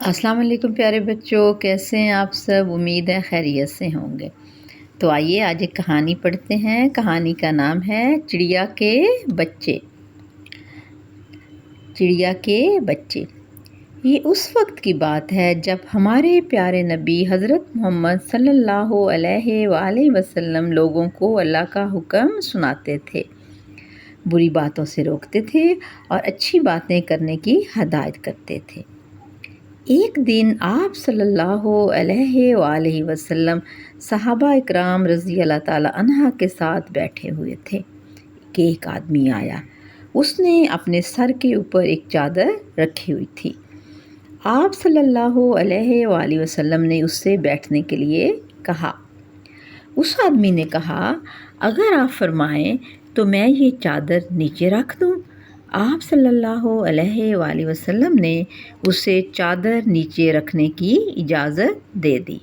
السلام علیکم پیارے بچوں، کیسے ہیں آپ سب؟ امید ہے خیریت سے ہوں گے۔ تو آئیے آج ایک کہانی پڑھتے ہیں۔ کہانی کا نام ہے چڑیا کے بچے۔ چڑیا کے بچے۔ یہ اس وقت کی بات ہے جب ہمارے پیارے نبی حضرت محمد صلی اللہ علیہ وآلہ وسلم لوگوں کو اللہ کا حکم سناتے تھے، بری باتوں سے روکتے تھے اور اچھی باتیں کرنے کی ہدایت کرتے تھے۔ ایک دن آپ صلی اللہ علیہ وآلہ وسلم صحابہ اکرام رضی اللہ تعالیٰ عنہ کے ساتھ بیٹھے ہوئے تھے کہ ایک آدمی آیا۔ اس نے اپنے سر کے اوپر ایک چادر رکھی ہوئی تھی۔ آپ صلی اللہ علیہ وآلہ وسلم نے اس سے بیٹھنے کے لیے کہا۔ اس آدمی نے کہا، اگر آپ فرمائیں تو میں یہ چادر نیچے رکھ دوں۔ آپ صلی اللہ علیہ وآلہ وسلم نے اسے چادر نیچے رکھنے کی اجازت دے دی۔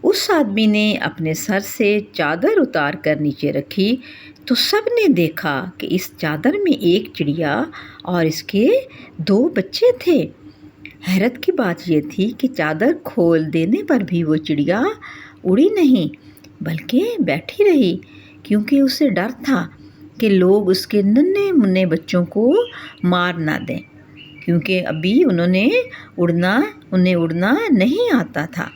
اس آدمی نے اپنے سر سے چادر اتار کر نیچے رکھی تو سب نے دیکھا کہ اس چادر میں ایک چڑیا اور اس کے 2 بچے تھے۔ حیرت کی بات یہ تھی کہ چادر کھول دینے پر بھی وہ چڑیا اڑی نہیں بلکہ بیٹھی رہی، کیونکہ اسے ڈر تھا کہ لوگ اس کے ننھے منھے بچوں کو مار نہ دیں، کیونکہ ابھی انہیں اڑنا نہیں آتا تھا۔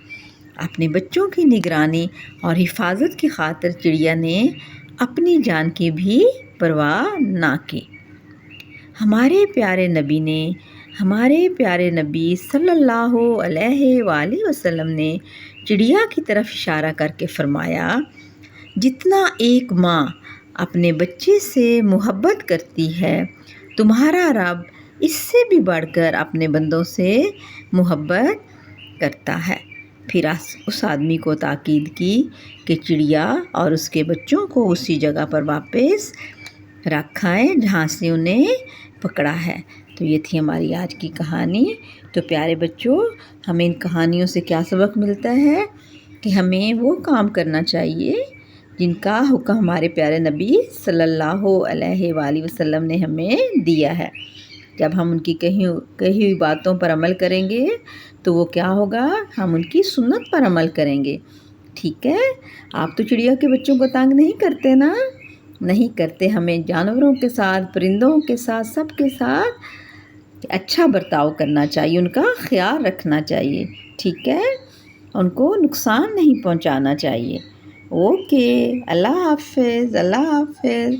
اپنے بچوں کی نگرانی اور حفاظت کی خاطر چڑیا نے اپنی جان کی بھی پرواہ نہ کی۔ ہمارے پیارے نبی صلی اللہ علیہ وآلہ وسلم نے چڑیا کی طرف اشارہ کر کے فرمایا، جتنا ایک ماں اپنے بچے سے محبت کرتی ہے، تمہارا رب اس سے بھی بڑھ کر اپنے بندوں سے محبت کرتا ہے۔ پھر اس آدمی کو تاکید کی کہ چڑیا اور اس کے بچوں کو اسی جگہ پر واپس رکھ آئے جہاں سے انہیں پکڑا ہے۔ تو یہ تھی ہماری آج کی کہانی۔ تو پیارے بچوں، ہمیں ان کہانیوں سے کیا سبق ملتا ہے کہ ہمیں وہ کام کرنا چاہیے جن کا حکم ہمارے پیارے نبی صلی اللہ علیہ وآلہ وسلم نے ہمیں دیا ہے۔ جب ہم ان کی کہی ہوئی باتوں پر عمل کریں گے تو وہ کیا ہوگا؟ ہم ان کی سنت پر عمل کریں گے۔ ٹھیک ہے؟ آپ تو چڑیا کے بچوں کو تنگ نہیں کرتے نا؟ نہیں کرتے۔ ہمیں جانوروں کے ساتھ، پرندوں کے ساتھ، سب کے ساتھ اچھا برتاؤ کرنا چاہیے، ان کا خیال رکھنا چاہیے۔ ٹھیک ہے؟ ان کو نقصان نہیں پہنچانا چاہیے۔ اوکے، اللہ حافظ، اللہ حافظ۔